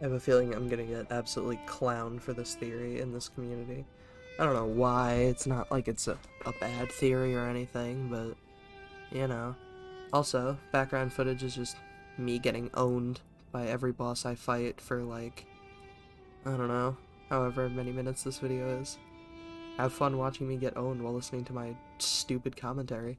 I have a feeling I'm gonna get absolutely clowned for this theory in this community. I don't know why, it's not like it's a bad theory or anything, but, you know. Also, background footage is just me getting owned by every boss I fight for, like, I don't know, however many minutes this video is. Have fun watching me get owned while listening to my stupid commentary.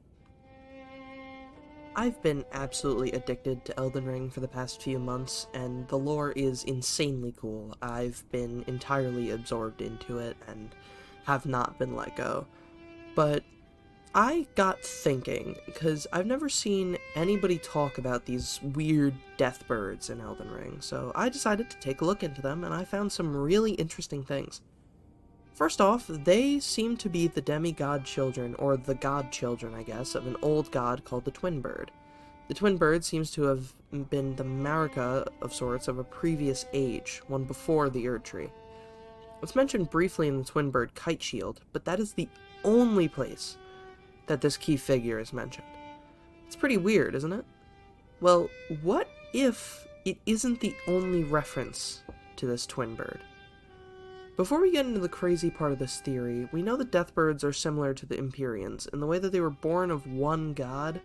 I've been absolutely addicted to Elden Ring for the past few months, and the lore is insanely cool. I've been entirely absorbed into it and have not been let go. But I got thinking, because I've never seen anybody talk about these weird death birds in Elden Ring, so I decided to take a look into them, and I found some really interesting things. First off, they seem to be the demigod children, or the god children, I guess, of an old god called the Twin Bird. The Twin Bird seems to have been the Marika of sorts of a previous age, one before the Erd Tree. It's mentioned briefly in the Twin Bird Kite Shield, but that is the only place that this key figure is mentioned. It's pretty weird, isn't it? Well, what if it isn't the only reference to this Twin Bird? Before we get into the crazy part of this theory, we know that Deathbirds are similar to the Empyreans in the way that they were born of one god,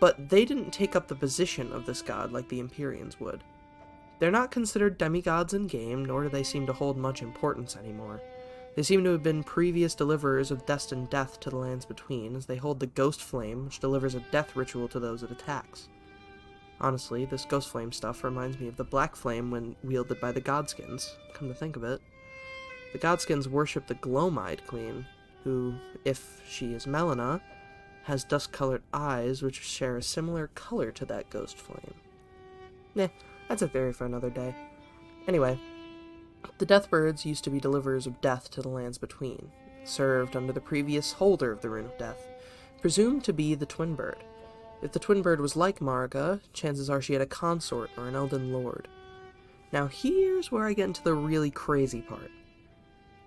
but they didn't take up the position of this god like the Empyreans would. They're not considered demigods in-game, nor do they seem to hold much importance anymore. They seem to have been previous deliverers of destined death to the lands between, as they hold the Ghost Flame, which delivers a death ritual to those it attacks. Honestly, this Ghost Flame stuff reminds me of the Black Flame when wielded by the Godskins, come to think of it. The Godskins worship the Glowmide Queen, who, if she is Melina, has dust-colored eyes which share a similar color to that Ghost Flame. That's a theory for another day. Anyway, the Deathbirds used to be deliverers of death to the lands between, served under the previous holder of the Rune of Death, presumed to be the Twin Bird. If the Twin Bird was like Marika, chances are she had a consort or an Elden Lord. Now here's where I get into the really crazy part.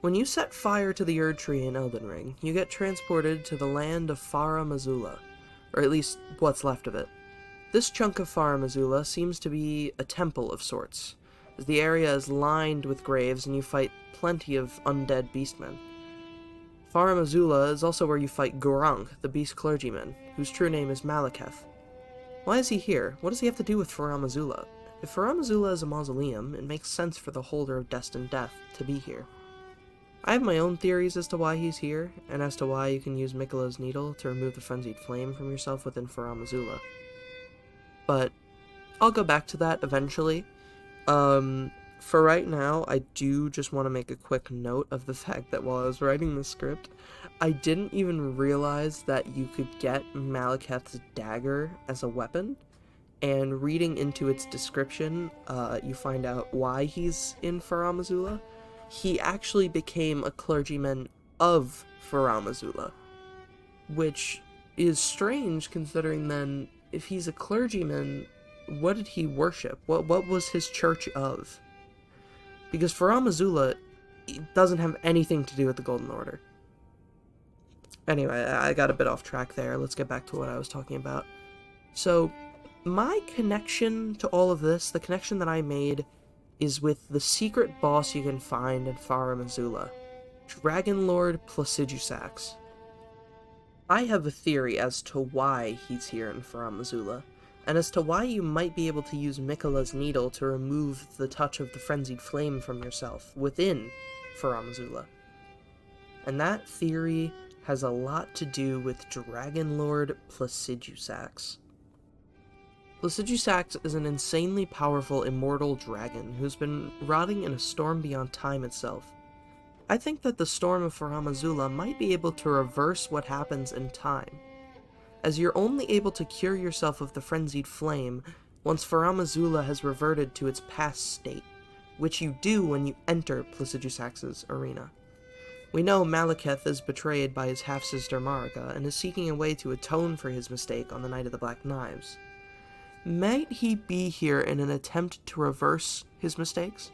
When you set fire to the Erd Tree in Elden Ring, you get transported to the land of Fara Mazula, or at least what's left of it. This chunk of Fara Mazula seems to be a temple of sorts, as the area is lined with graves and you fight plenty of undead beastmen. Fara Mazula is also where you fight Gorunk, the beast clergyman, whose true name is Malekith. Why is he here? What does he have to do with Fara Mazula? If Fara Mazula is a mausoleum, it makes sense for the holder of destined death to be here. I have my own theories as to why he's here, and as to why you can use Mikola's needle to remove the frenzied flame from yourself within Fara Mazula. But I'll go back to that eventually. For right now, I do just want to make a quick note of the fact that while I was writing the script, I didn't even realize that you could get Malekith's dagger as a weapon, and reading into its description, you find out why he's in Fara Mazula. He actually became a clergyman of Fara Mazula, which is strange considering then, if he's a clergyman, what did he worship? What was his church of? Because Fara Mazula doesn't have anything to do with the Golden Order. Anyway, I got a bit off track there. Let's get back to what I was talking about. So, my connection to all of this, the connection that I made, is with the secret boss you can find in Fara Mazula, Dragon Lord Placidusax. I have a theory as to why he's here in Fara Mazula, and as to why you might be able to use Mikola's needle to remove the touch of the frenzied flame from yourself within Fara Mazula. And that theory has a lot to do with Dragon Lord Placidusax. Placidusax is an insanely powerful immortal dragon who's been rotting in a storm beyond time itself. I think that the storm of Fara Mazula might be able to reverse what happens in time, as you're only able to cure yourself of the frenzied flame once Fara Mazula has reverted to its past state, which you do when you enter Placidusax's arena. We know Malekith is betrayed by his half-sister Marika and is seeking a way to atone for his mistake on the Night of the Black Knives. Might he be here in an attempt to reverse his mistakes?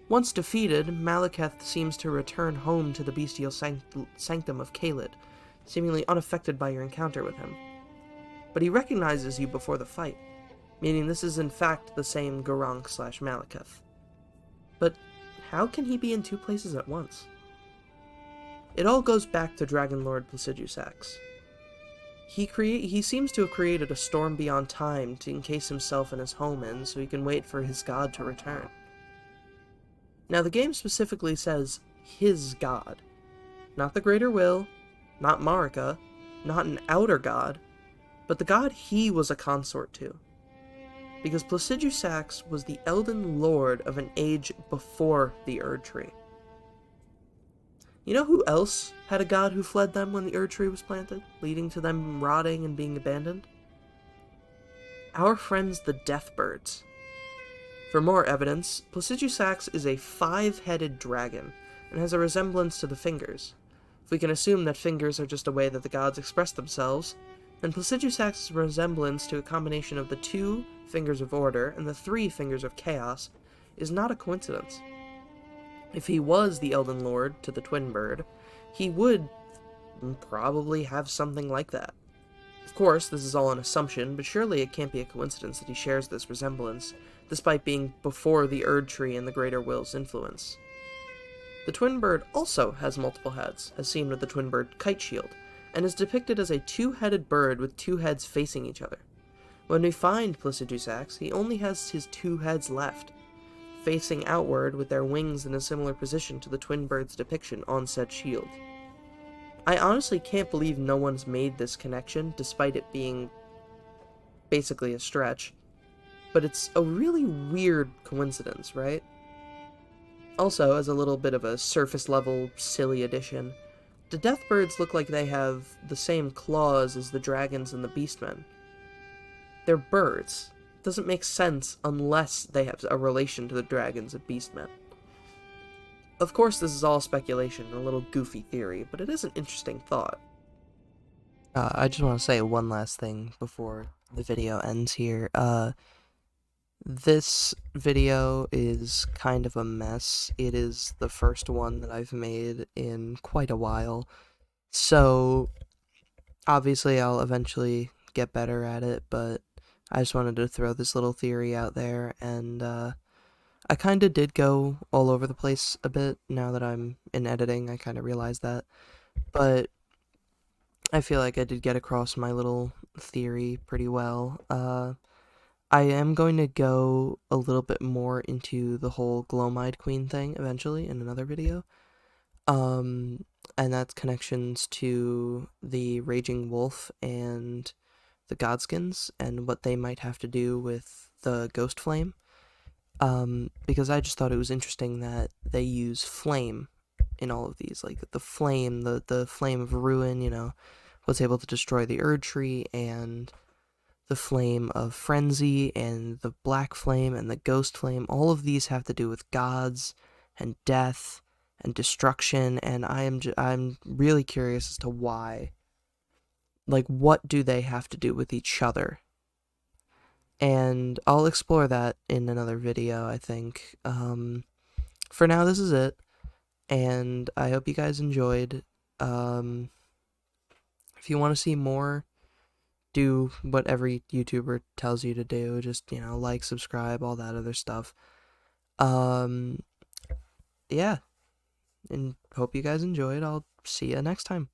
Once defeated, Malekith seems to return home to the bestial sanctum of Caelid, seemingly unaffected by your encounter with him. But he recognizes you before the fight. meaning this is in fact the same Gurranq/Malekith. But how can he be in two places at once? It all goes back to Dragon Lord Placidusax. He seems to have created a storm beyond time to encase himself in his home in so he can wait for his god to return. Now the game specifically says his god, not the Greater Will, not Marika, not an outer god, but the god he was a consort to. Because Placidusax was the Elden Lord of an age before the Erd Tree. You know who else had a god who fled them when the Erd Tree was planted, leading to them rotting and being abandoned? Our friends the Deathbirds. For more evidence, Placidusax is a 5-headed dragon, and has a resemblance to the Fingers. If we can assume that fingers are just a way that the gods express themselves, then Placidusax's resemblance to a combination of the 2 Fingers of Order and the 3 Fingers of Chaos is not a coincidence. If he was the Elden Lord to the Twin Bird, he would probably have something like that. Of course, this is all an assumption, but surely it can't be a coincidence that he shares this resemblance, despite being before the Erd Tree and the Greater Will's influence. The Twin Bird also has multiple heads, as seen with the Twin Bird Kite Shield, and is depicted as a 2-headed bird with 2 heads facing each other. When we find Placidusax, he only has his 2 heads left, facing outward with their wings in a similar position to the Twin Bird's depiction on said shield. I honestly can't believe no one's made this connection, despite it being basically a stretch, but it's a really weird coincidence, right? Also, as a little bit of a surface-level, silly addition, the Deathbirds look like they have the same claws as the dragons and the beastmen. They're birds. Doesn't make sense unless they have a relation to the dragons and beastmen. Of course, this is all speculation, a little goofy theory, but it is an interesting thought. I just want to say one last thing before the video ends here. This video is kind of a mess. It is the first one that I've made in quite a while, so obviously I'll eventually get better at it, but I just wanted to throw this little theory out there, and I kind of did go all over the place a bit now that I'm in editing. I kind of realized that, but I feel like I did get across my little theory pretty well. I am going to go a little bit more into the whole Glowmide Queen thing eventually in another video. And that's connections to the Raging Wolf and the Godskins and what they might have to do with the Ghost Flame. Because I just thought it was interesting that they use flame in all of these. Like the flame, the flame of ruin, you know, was able to destroy the Erd Tree, and the flame of frenzy, and the black flame, and the ghost flame. All of these have to do with gods, and death, and destruction, and I'm really curious as to why. Like, what do they have to do with each other? And I'll explore that in another video, I think. For now, this is it, and I hope you guys enjoyed. If you want to see more, do what every YouTuber tells you to do. Just, you know, like, subscribe, all that other stuff. Yeah, and hope you guys enjoyed. I'll see you next time.